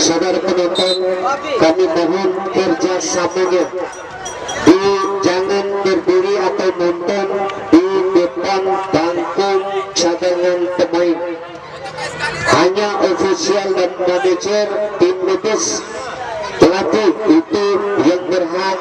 Saudara penonton, kami mohon kerjasamanya. Jangan berdiri atau nonton di depan bangku cadangan pemain. Hanya ofisial dan manajer tim medis, pelatih itu yang berhak.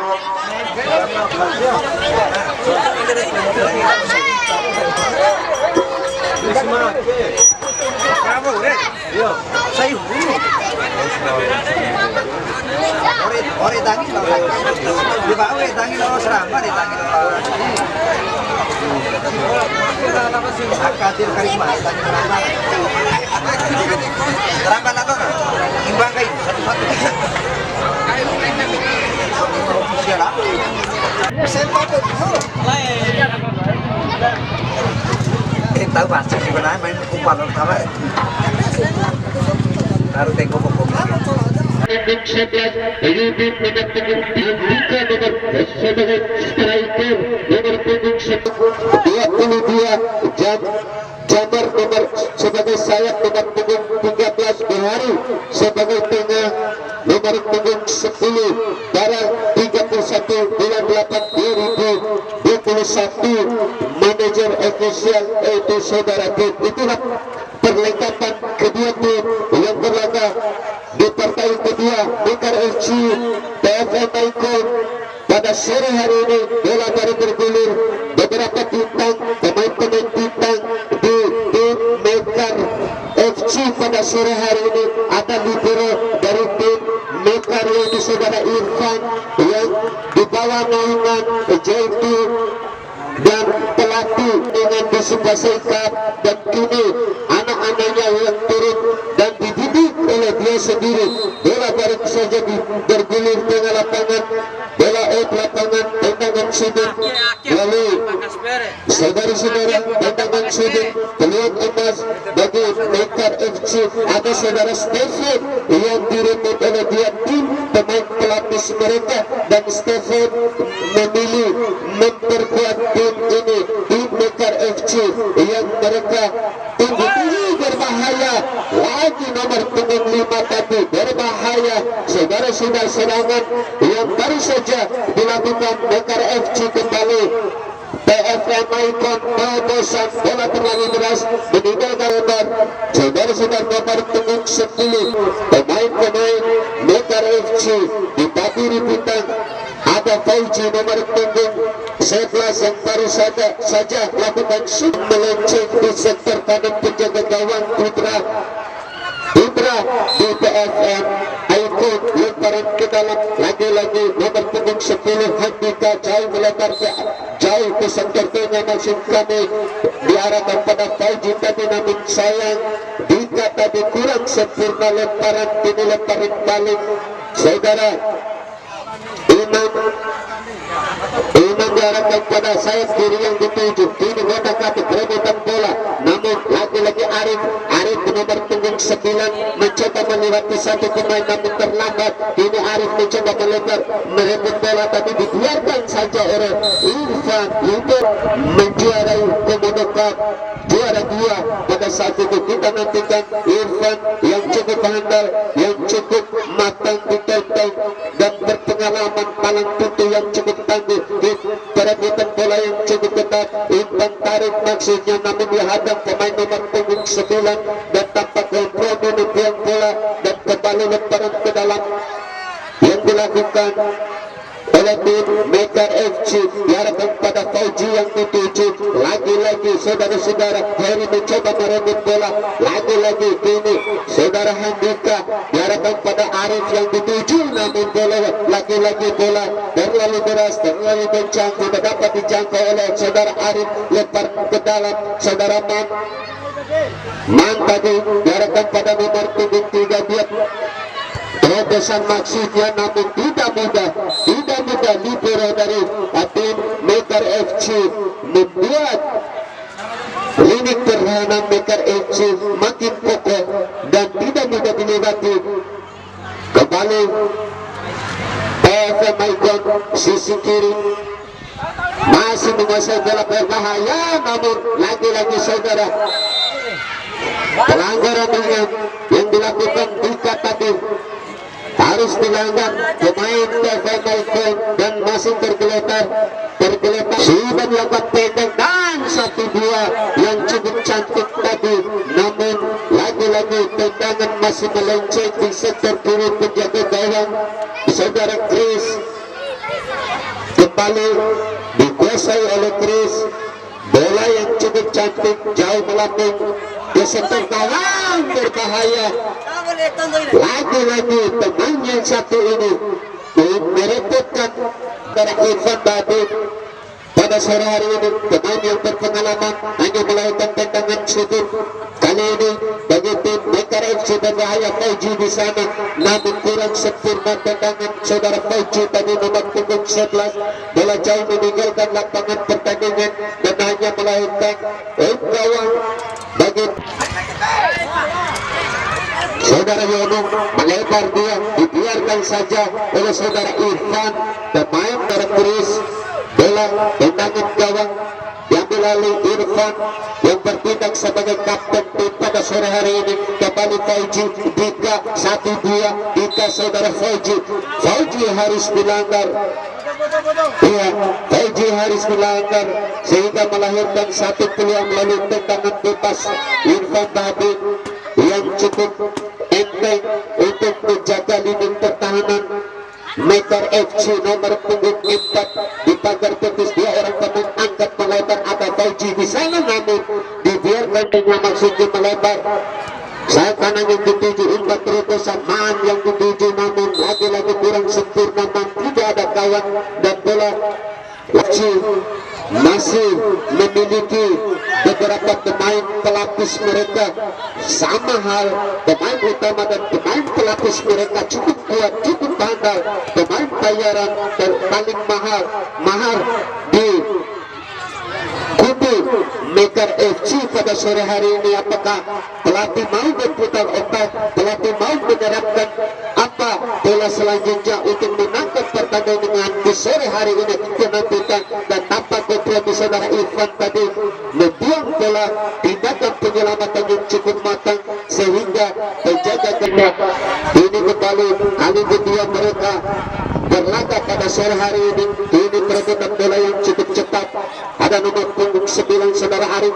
Tahu pasti sebenarnya main umpan sama harus tengok pokok Nomor 11 Yudit nomor punggung 3 nomor sebagai striker nomor punggung 22 Jamar nomor sebagai sayap nomor punggung 13 Bahari sebagai tengah nomor punggung 10 barang 31 bulan 8 2021 manajer ofisial yaitu saudara Tim. Itulah perlengkapan kedua tim yang berlaga di partai kedua Mekar FC TFM Icon. Pada sore hari ini bola baru bergulir, beberapa bintang pemain-pemain bintang di tim Mekar FC pada sore hari ini. Ada libero dari tim Mekar yaitu saudara Irfan yang dibawa naungan yaitu dan pelatih dengan disukai dan kini anak-anaknya yang turun dan dididik oleh dia sendiri. Bola baru saja bergulir tengah lapangan, bola lapangan tendangan sudut, lalu saudara-saudara tendangan sudut peluang emas bagi Mekar FC. Ada saudara Stephen yang direkrut oleh dia tim pemain pelapis mereka, dan Stephen memilih memperkuat tim ini di Mekar FC yang mereka tunggu berbahaya lagi nomor punggung 5 tadi berbahaya. Saudara sudah serangan yang baru saja dilakukan Mekar FC kembali. TFM Icon bosan bola terlalu deras meninggalkan lebar. Saudara sudah nomor punggung 10 pemain-pemain Mekar FC ditabiri bintang. Ada Fauji nomor punggung 11 yang baru saja lakukan shoot melenceng di sektor kanan penjaga gawang Putra di TFM Icon lemparan ke dalam lagi-lagi nomor punggung 10 Handika jauh melebar jauh ke sektor tengah, maksud kami diarahkan pada Fauji tadi, namun sayang Dika tadi kurang sempurna lemparan, ini lemparan balik. Saudara Imam diarahkan pada sayap kiri yang dituju, kini ngotak-ngatik perebutan bola, namun lagi-lagi Arif nomor punggung 9 mencoba melewati satu pemain namun terlambat. Kini Arif mencoba merebut bola tapi dibiarkan saja oleh Irfan untuk menjuarai Komodo Cup juara 2. Pada saat itu kita nantikan Irfan yang cukup handal, yang cukup matang ditonton dan berpengalaman, palang pintu yang cukup tangguh di perebutan bola yang cukup ketat. Irfan tarik maksudnya, namun dihadang pemain nomor punggung 9 dan tampak kompromi membuang bola dan kembali lemparan ke dalam yang dilakukan oleh tim Mekar FC diarahkan pada Fauji yang dituju. Lagi-lagi saudara-saudara Heri mencoba merebut bola, lagi-lagi kini saudara Handika diarahkan pada Arif yang dituju, namun bola lagi-lagi bola terlalu deras, terlalu kencang, tidak dapat dijangkau oleh saudara Arif, lempar ke dalam saudara Man tadi diarahkan pada nomor punggung 3, dia terobosan maksudnya, namun tidak mudah libero dari tim Mekar FC membuat lini pertahanan Mekar FC makin kokoh dan tidak mudah dilewati. Kembali PFM Maikon sisi kiri masih menguasai bola, berbahaya, namun lagi-lagi saudara pelanggaran yang dilakukan Dika tadi harus dilanggar pemain PFM Maikon dan masih tergeletar sudah melakukan pendek dan 1-2 yang cukup cantik tadi, namun lagi-lagi tendangan masih melenceng di sektor kiri penjaga gawang saudara Chris. Kembali dikuasai oleh Chris, bola yang cukup cantik jauh melambung ke sektor gawang, berbahaya. Lagi-lagi pemain yang satu ini merepotkan dari Irfan Babi pada sore hari ini. Pemain yang berpengalaman hanya melakukan tendangan sudut. Kali ini bagi tim Mekar FC berbahaya Fauji di sana, namun kurang sempurna tendangan saudara Fauji tadi nomor punggung 11. Bola jauh meninggalkan lapangan pertandingan dan hanya melakukan gawang bagi saudara Yono, melebar dia, dibiarkan saja oleh saudara Irfan, pemain dari Chris. Bola tendangan gawang diambil alih Irfan yang bertindak sebagai kapten tim pada sore hari ini. Kembali Fauji, Dika 1-2, Dika saudara Fauji harus dilanggar. Iya, Fauji harus dilanggar sehingga melahirkan satu peluang melalui tendangan bebas Irfan Babi yang cukup enteng untuk menjaga lini pertahanan Mekar FC nomor punggung 4 di pagar tepis. Dia orang pemain angkat melebar, ada Fauji di sana, namun dibiarkan dengan maksudnya melebar. Saat kanan yang dituju umpat terobosan Man yang dituju, namun lagi-lagi kurang sempurna Man, tidak ada kawan dan bola FC masih memiliki beberapa pemain pelapis mereka, sama hal pemain utama dan pemain pelapis mereka cukup kuat, cukup handal. Pemain bayaran paling mahal di kubu Mekar FC pada sore hari ini. Apakah pelatih mau berputar otak, pelatih mau menerapkan apa bola selanjutnya untuk menangkap pertandingan di sore hari ini? Kita nantikan. Dan tampak kompromi saudara Irfan tadi membuang bola, tindakan penyelamatan yang cukup matang sehingga penjaga gawang ini kembali kali kedua mereka berlaga pada sore hari ini. Ini perebutan bola yang cukup cepat. Ada nomor punggung 9 saudara Arif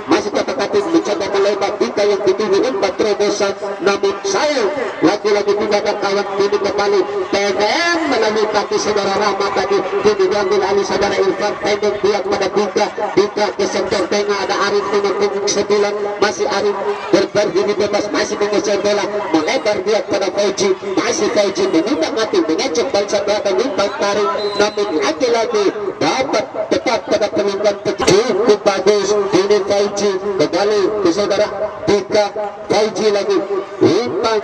masih kata-kata mencoba melebar. Dika yang dituju umpat terobosan, namun sayang lagi-lagi tidak ada kawan. Ini kembali TVM melalui kaki saudara Rahmat tadi, ini diambil alih saudara Irfan, pendek dia kepada Dika ke sektor tengah. Ada Arif nomor punggung 9, masih Arif berberdiri bebas, masih menguasai bola, melebar dia kepada Fauji, masih Fauji meminta mati mengecek bangsa belakang umpat tarik, namun lagi-lagi dapat tepat pada pelanggan. Cukup bagus ini Fauji, kembali ke saudara Dika. Fauji lagi umpan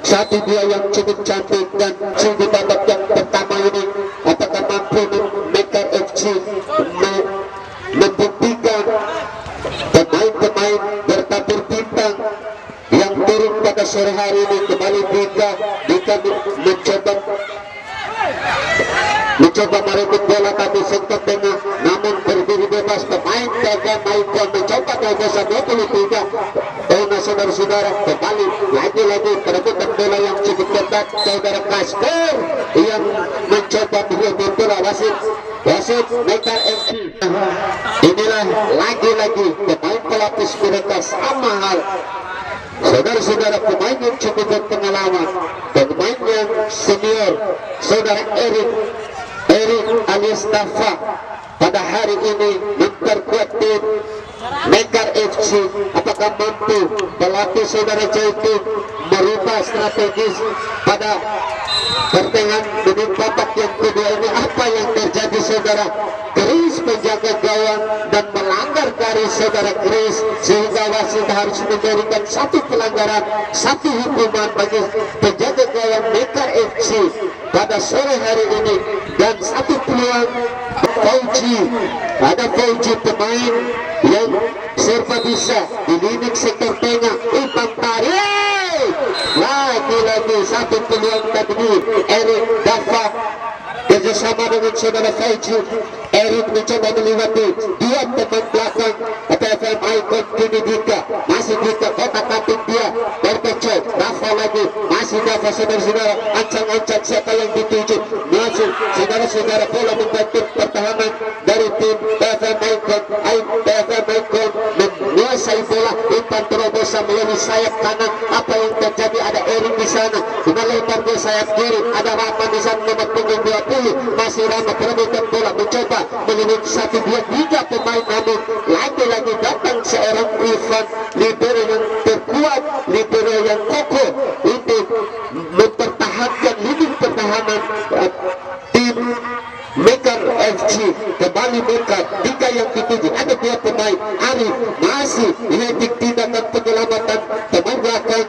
1-2 yang cukup cantik dan sungguh babak yang pertama ini. Apakah mampu Mekar FC membuktikan pemain-pemain bertabur bintang yang turun pada sore hari ini? Kembali Dika mencoba merebut bola tadi sektor tengah, namun berdiri bebas. Pemain PFM Maikon mencoba terobosan 23. Saudara-saudara, kembali lagi-lagi perebutan bola yang cukup ketat. Saudara Kasper yang mencoba merebut bola. Wasit Mekar FC. Inilah lagi-lagi pemain pelapis mereka, sama hal saudara-saudara, pemain yang cukup berpengalaman, pemain yang senior. Saudara Erik alias Tafa pada hari ini memperkuat tim Mekar FC. apakah mampu pelatih saudara Jaitu merubah strategis pada pertengahan menit babak yang kedua ini? Apa yang terjadi saudara? Chris menjaga gawang dan melanggar garis saudara Chris, sehingga wasit harus memberikan satu pelanggaran, satu hukuman bagi penjaga gawang Mekar FC pada sore hari ini. Dan satu peluang Fauji, ada Fauji pemain yang serba bisa di lini sektor tengah, umpan tarik lagi satu peluang tadi Erik Dafa kerjasama dengan saudara Fauji. Erik mencoba melewati dua teman belakang TFM Icon, kini Dika, masih Dika kotak katik dia berkecil, Dafa lagi, masih Dafa saudara-saudara, ancang-ancang siapa yang dituju, masuk saudara-saudara, bola membentuk pertahanan dari tim TFM Icon. TFM Icon menguasai bola, umpan terobosan melalui sayap kanan. Apa yang terjadi? Ada Erik di sana, melebar ke sayap kiri, ada Rama di sana nomor punggung 20, masih Rama perebutan bola, mencoba melalui 1-2-3 pemain, namun lagi-lagi datang seorang Ivan, libero yang terkuat, libero yang kokoh untuk mempertahankan lini pertahanan tim Mekar FC. Kembali Mekar, 3 yang dituju, ada 2 pemain. Arif masih heading, tindakan penyelamatan teman belakang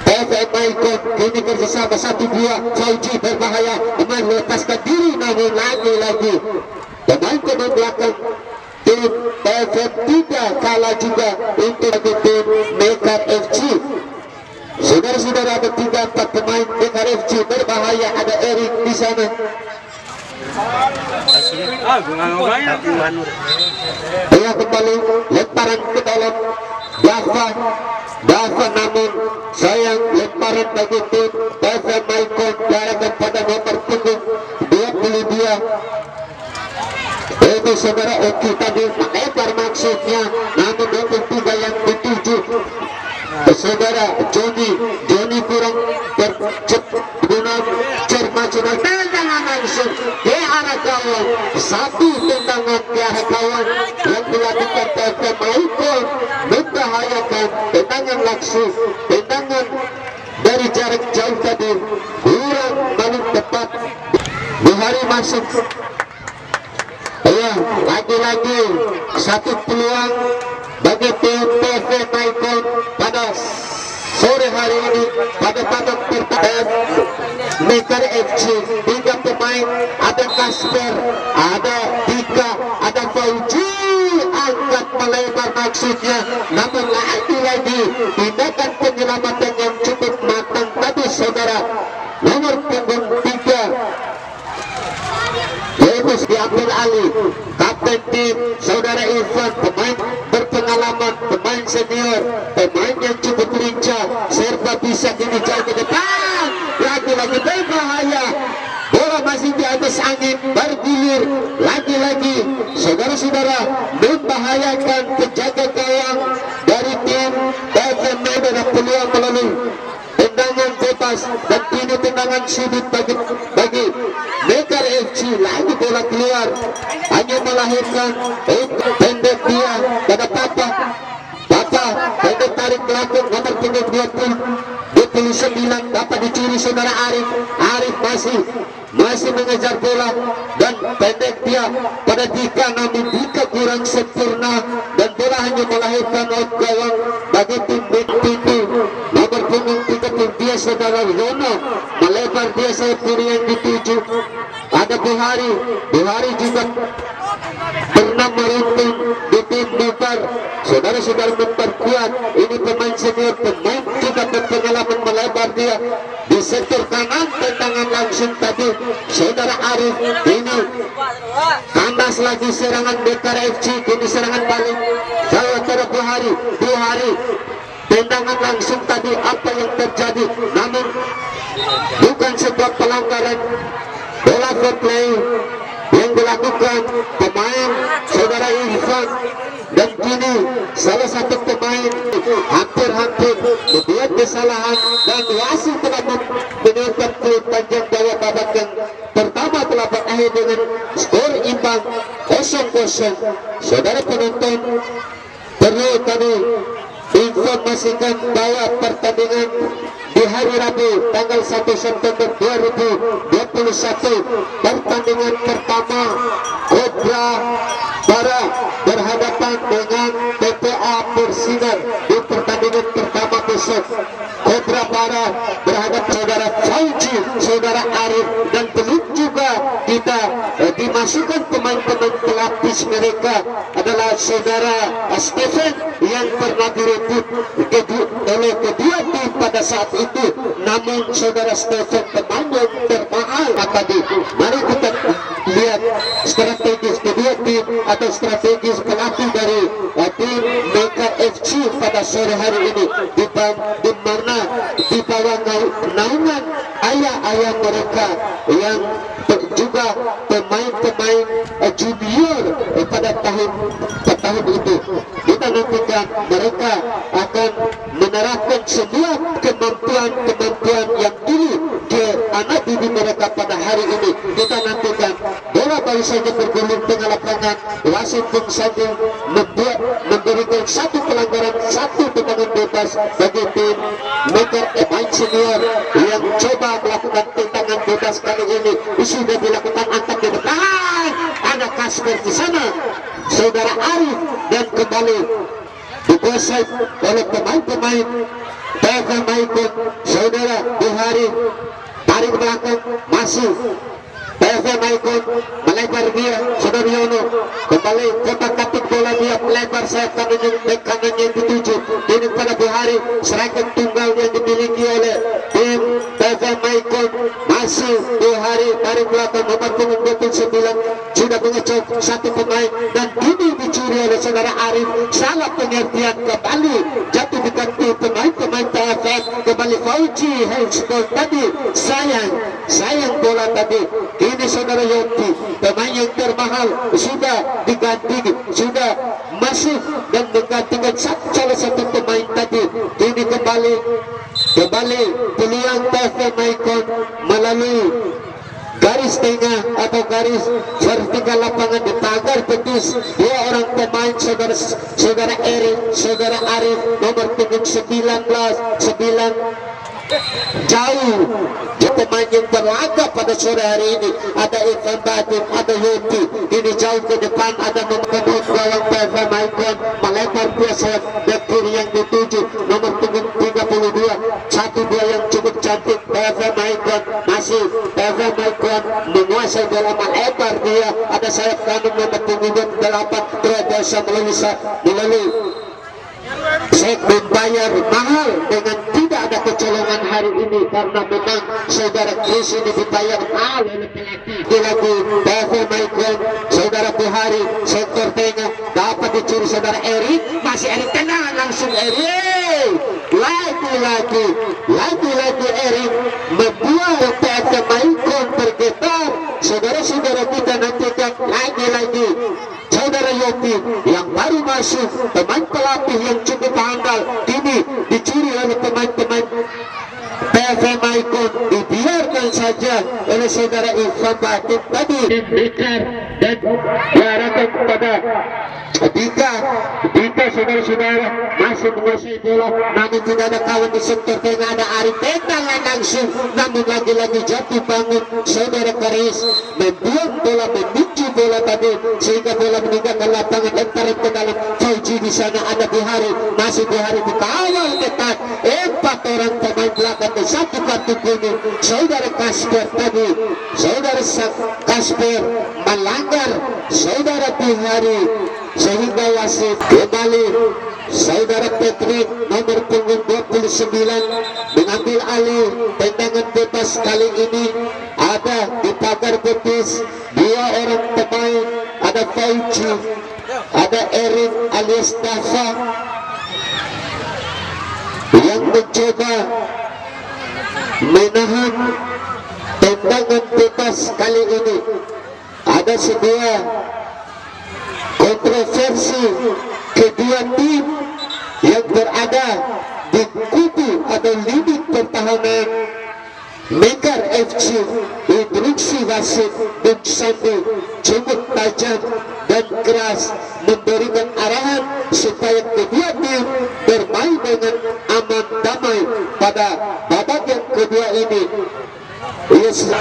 TFM Icon, kini kerjasama 1-2, Fauji berbahaya, melepaskan diri, namun lagi-lagi pemain belakang tim TFM tidak kalah juga untuk tim Mekar FC. Saudara-saudara, ada 3-4 pemain Mekar FC berbahaya, ada Erik di sana. Dia kembali lemparan ke dalam Dafa, namun sayang lemparan bagi tim TFM Icon diarahkan pada nomor punggung 22. Itu saudara Oki tadi melebar maksudnya, namun nomor 3 yang dituju saudara Joni kurang cermat, tendangan langsung ke arah gawang, satu tendangan ke arah gawang yang dilakukan TFM Icon membahayakan. Tendangan langsung, tendangan dari jarak jauh tadi kurang paling tepat. Buhari masuk. Ya, lagi-lagi satu peluang bagi tim TFM Icon pada sore hari ini pada babak pertama. Mekar FC 3 pemain, ada Kasper, ada Dika, ada Fauji, angkat melebar maksudnya, namun lagi-lagi tindakan penyelamatan yang cukup matang tadi saudara. Nomor punggung 3 Yunus diambil alih, kapten tim saudara Irfan, pemain berpengalaman, pemain senior, pemain yang cukup lincah, serba bisa, kini jauh ke depan, lagi-lagi berbahaya. Bola masih di atas angin, bergilir lagi-lagi saudara-saudara, membahayakan penjaga gawang dari tim TFM Icon. Peluang melalui tendangan bebas dan kini tendangan sudut bagi Mekar FC. Lagi bola keluar, hanya melahirkan pendek dia pada Papa pendek tarik belakang nomor punggung 29 dapat dicuri saudara Arif masih mengejar bola dan pendek dia pada Dika, namun Dika kurang sempurna dan bola hanya melahirkan out gawang bagi tim BTP. Nomor punggung 30 dia saudara Rono, melebar dia sayap kiri yang dituju. Ada Buhari juga pernah meruntun di tim Mekar. Saudara-saudara memperkuat, ini pemain senior, pemain juga berpengalaman, melebar dia di sektor kanan, tendangan langsung tadi saudara Arif. Ini kandas lagi serangan Mekar FC, kini serangan balik saudara Buhari, tendangan langsung tadi. Apa yang terjadi? Namun bukan sebuah pelanggaran, bola fair play yang dilakukan pemain saudara Irfan, dan kini salah satu pemain hampir membuat kesalahan dan wasit telah menentukan panjang gawang. Babak yang pertama telah berakhir dengan skor imbang 0-0. Saudara penonton, perlu kami informasikan bahwa pertandingan di hari Rabu tanggal 1 September 2021 pertandingan pertama Kobra Bara berhadapan dengan PPA Persinan. Di pertandingan pertama besok Kobra Bara berhadapan saudara Fauji, saudara Arif, dan belum juga kita dimasukkan pemain-pemain pelapis mereka adalah saudara Stephen yang pernah direkrut oleh kedua tim pada saat itu. Namun saudara Stephen pemain yang termahal tadi. Mari kita lihat strategis kedua tim atau strategis pelatih dari tim Mega FC pada sore hari ini, di mana di bawah naungan ayah-ayah mereka yang juga pemain-pemain junior pada tahun itu. Kita nantikan mereka akan menerapkan semua kemampuan yang dulu ke anak didik mereka pada hari ini. Kita nantikan bola baru saja bergulir tengah lapangan, wasit pun saja memberikan satu pelanggaran, satu tendangan bebas bagi tim Mega pemain senior yang coba melakukan tendangan bebas kali ini. Sudah dilakukan angkat ke depan, ada Kasper di sana, saudara Arif, dan kembali dikuasai oleh pemain-pemain PV Maikon. Saudara Buhari tarik belakang, masih PV Maikon melebar dia, saudara Yono kembali kotak katik bola dia melebar sayap kanan yang dituju ini pada Buhari, striker tunggal yang dimiliki oleh tim PV Maikon. Masih Buhari tarik belakang, nomor punggung 29 sudah mengecok satu pemain dan ini dicuri oleh saudara Arif. Salah pengertian, kembali jatuh di kaki pemain-pemain TFF. Kembali Fauji handsball tadi, sayang bola tadi. Ini saudara Yonti, pemain yang termahal sudah diganti, sudah masuk dan menggantikan salah satu pemain tadi. Ini kembali peluang PV Maikon melalui garis tengah atau garis vertikal lapangan di pagar betis. Dua orang pemain saudara Erik, saudara Arif, nomor punggung 9 jauh pemain yang berlaga pada sore hari ini. Ada Irfan Badim, ada Yoti, ini jauh ke depan, ada nomor gawang PV Maikon melebar biasa dan kiri yang dituju nomor punggung 32, 1-2 yang cukup cantik PV Maikon. Masih PV Maikon menguasai bola melebar dia, ada sayap kanan nomor punggung 8 terbiasa melalui Sheikh membayar mahal dengan tidak ada kecolongan hari ini, karena memang saudara Chris ini dibayar mahal oleh pelatih. Di lagu PV Maikon, saudara Buhari sektor tengah dapat dicuri saudara Erik, masih Erik tendangan langsung Erik, lagi Erik membuat PV Maikon bergetar. Saudara-saudara kita nantikan lagi saudara Yoti yang baru masuk, pemain pelapis yang cukup handal, ini dicuri oleh pemain-pemain PV Maikon, dibiarkan saja oleh saudara Irfan Batin tadi dan diarahkan kepada Dika saudara-saudara masih menguasai bola, namun tidak ada kawan di sektor tengah, ada Arif tendangan langsung, namun lagi-lagi jatuh bangun saudara Karis membuang bola, menuju bola tadi sehingga bola meninggalkan lapangan, lemparan ke dalam Fauji. Di sana ada Buhari, masih Buhari dikawal ketat 4 orang pemain belakang dan 1 kartu kuning. Saudara Kasper tadi, saudara Kasper melanggar saudara Buhari sehingga wasit kembali saudara Patrick nomor punggung 29 mengambil alih tendangan bebas. Kali ini ada di pagar betis 2 orang pemain, ada Fauji, ada Erik alias Tafa yang mencoba menahan tendangan bebas. Kali ini ada sebuah kontroversi kedua tim yang berada di kubu atau limit pertahanan Mekar FC. Instruksi wasit dan Sandi cukup tajam dan keras memberikan arahan supaya kedua tim bermain dengan aman damai pada babak yang kedua ini.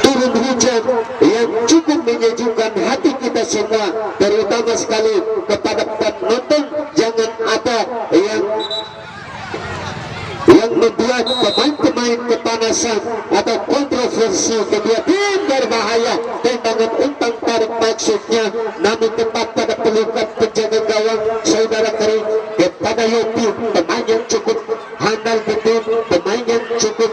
Turun hujan yang cukup menyejukkan hati kita semua, terutama sekali kepada penonton. Jangan ada yang membuat pemain-pemain kepanasan atau kontroversi. Kedua tim berbahaya, tendangan umpan tarik maksudnya, namun tepat pada pelukan penjaga gawang saudara Kering kepada Yopi, pemain yang cukup handal betul, pemain yang cukup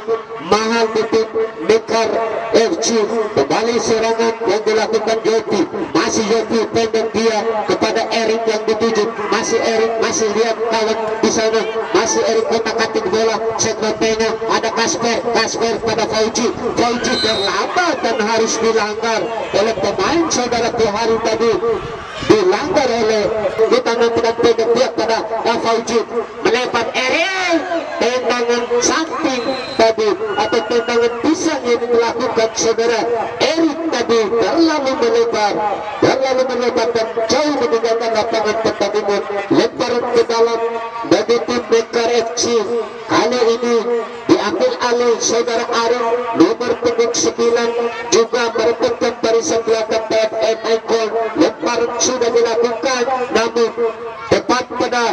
mahal betul. Mekar FC kembali serangan yang dilakukan Yopi, masih Yopi pendek dia kepada Erik yang dituju, masih Erik, masih lihat kawan di sana, masih Erik kotak-katik bola, segmentenya ada Kasper pada Fauji terlambat dan harus dilanggar oleh pemain saudara Tuhari tadi, dilanggar oleh kita nantikan pendek dia pada Fauji, melempar Erik, tendangan samping tadi atau tendangan pisang yang dilakukan saudara Erik tadi terlalu melebar dan jauh meninggalkan lapangan pertandingan. Lemparan ke dalam bagi tim Mekar FC kali ini diambil alih saudara Arif, nomor punggung 9, juga merebutkan barisan belakang TFM Icon. Lemparan sudah dilakukan, namun tepat pada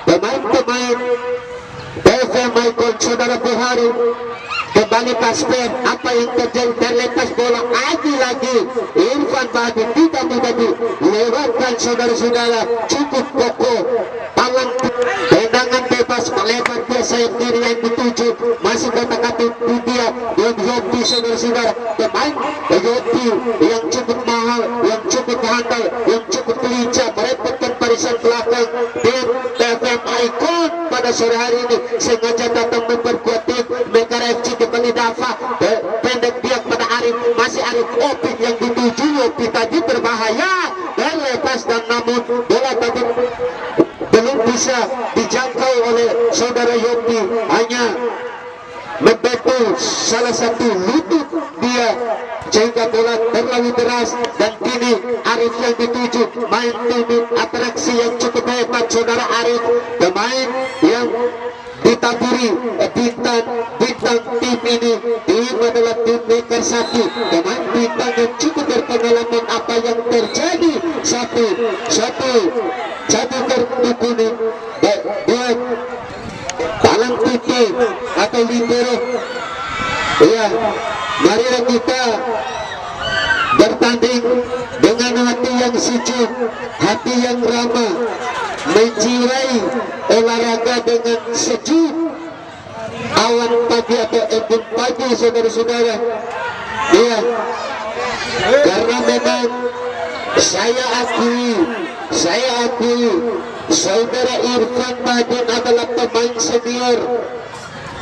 pemain TFM Icon saudara Buhari. Kembali Kasper, apa yang terjadi? Terlepas bola lagi Irfan Bahdi tidak mudah dilewatkan saudara-saudara, cukup kokoh tangan, tendangan bebas melebar dia sayap kiri yang dituju, masih kata-kata dia dan Yopi saudara-saudara, pemain Yopi yang cukup mahal, yang cukup handal, yang cukup lincah, merepotkan barisan belakang tim TFM Icon pada sore hari ini, sengaja datang memperkuat tim Mekar FC. Kembali Dafa, pendek dia kepada Arif, masih Arif, Opik yang dituju. Opik tadi berbahaya dan lepas, dan namun bola tadi belum bisa dijangkau oleh saudara Yopi, hanya membetul salah satu lutut dia sehingga bola terlalu deras. Dan kini Arif yang dituju, main timing atraksi yang cukup hebat saudara Arif, pemain yang ditaburi bintang tim ini. Tim adalah tim Mekar 1, pemain bintang yang cukup berpengalaman. Apa yang terjadi? Satu kartu kuning buat Talang Tuti atau libero. Ya, marilah kita bertanding dengan hati yang sejuk, hati yang ramah, menjiwai olahraga dengan sejuk. Awan pagi atau embun pagi saudara-saudara. Iya, karena memang saya akui saudara Irfan Bahdim adalah pemain senior,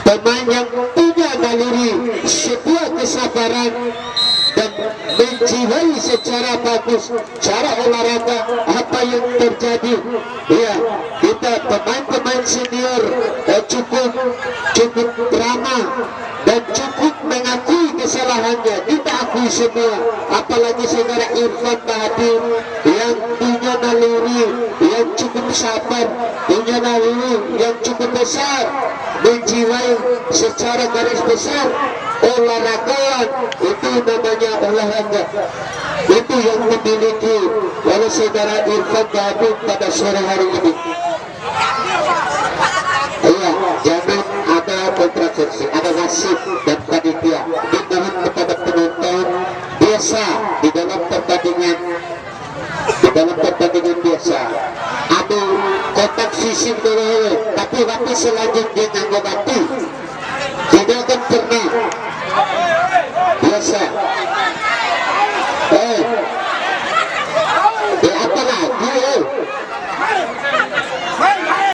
pemain yang punya naluri, sebuah kesabaran dan menjiwai secara bagus cara olahraga apa yang terjadi. Ya, kita pemain-pemain senior cukup ramah dan cukup mengakui kesalahannya, kita akui semua. Apalagi saudara Irfan Bahdim yang punya naluri, yang cukup sabar, punya naluri yang cukup besar, menjiwai secara garis besar olahragawan. Itu namanya olahraga, itu yang dimiliki oleh saudara Irfan Bahdim pada sore hari ini. Iya, jangan ada kontroversi, ada wasit dan panitia. Dimohon kepada penonton biasa di dalam pertandingan biasa. Ada kotak fisik dulu, tapi waktu selanjutnya nganggo batu tidak akan pernah biasa.